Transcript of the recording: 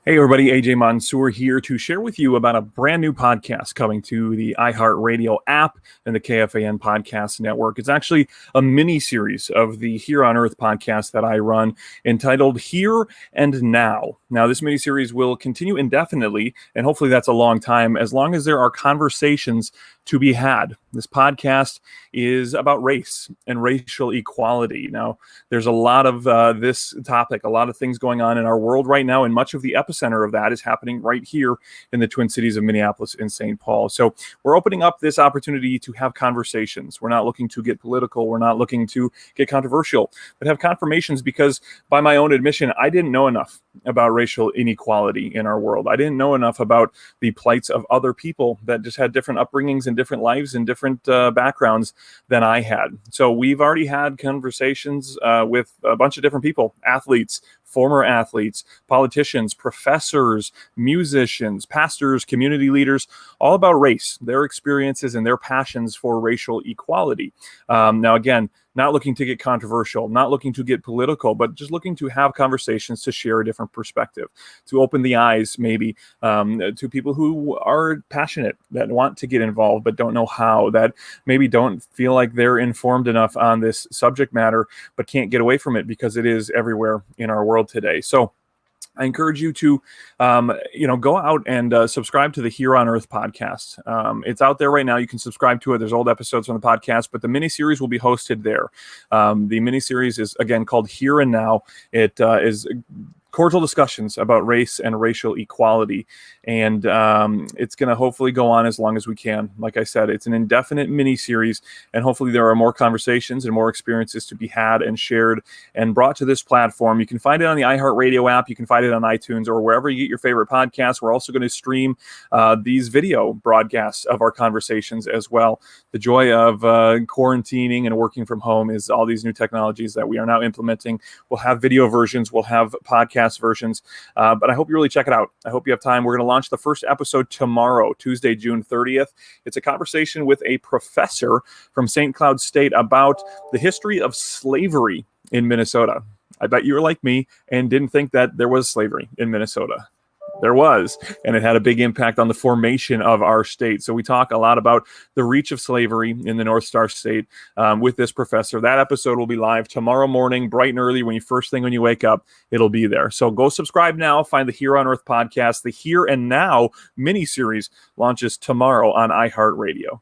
Hey everybody, AJ Mansour here to share with you about a brand new podcast coming to the iHeartRadio app and the KFAN podcast network. It's actually a mini series of the Here on Earth podcast that I run entitled Here and Now. Now, this mini series will continue indefinitely, and hopefully that's a long time, as long as there are conversations to be had. This podcast is about race and racial equality. Now, there's a lot of this topic, a lot of things going on in our world right now, and much of the epicenter of that is happening right here in the Twin Cities of Minneapolis and St. Paul. So we're opening up this opportunity to have conversations. We're not looking to get political. We're not looking to get controversial, but have confirmations because, by my own admission, I didn't know enough about racial inequality in our world. I didn't know enough about the plights of other people that just had different upbringings and different lives and different backgrounds than I had. So we've already had conversations with a bunch of different people, athletes, former athletes, politicians, professors, musicians, pastors, community leaders, all about race, their experiences and their passions for racial equality. Now, again, not looking to get controversial, not looking to get political, but just looking to have conversations to share a different perspective, to open the eyes maybe to people who are passionate, that want to get involved but don't know how, that maybe don't feel like they're informed enough on this subject matter but can't get away from it because it is everywhere in our world today. So I encourage you to, go out and subscribe to the Here on Earth podcast. It's out there right now. You can subscribe to it. There's old episodes from the podcast, but the mini-series will be hosted there. The mini-series is, again, called Here and Now. It is cordial discussions about race and racial equality. And it's going to hopefully go on as long as we can. Like I said, it's an indefinite mini-series, and hopefully there are more conversations and more experiences to be had and shared and brought to this platform. You can find it on the iHeartRadio app. You can find it on iTunes or wherever you get your favorite podcasts. We're also going to stream these video broadcasts of our conversations as well. The joy of quarantining and working from home is all these new technologies that we are now implementing. We'll have video versions. We'll have podcast versions, but I hope you really check it out. I hope you have time. We're going to launch the first episode tomorrow, Tuesday, June 30th. It's a conversation with a professor from St. Cloud State about the history of slavery in Minnesota. I bet you were like me and didn't think that there was slavery in Minnesota. There was, and it had a big impact on the formation of our state. So we talk a lot about the reach of slavery in the North Star State with this professor. That episode will be live tomorrow morning, bright and early. When you wake up, it'll be there. So go subscribe now. Find the Here on Earth podcast. The Here and Now mini-series launches tomorrow on iHeartRadio.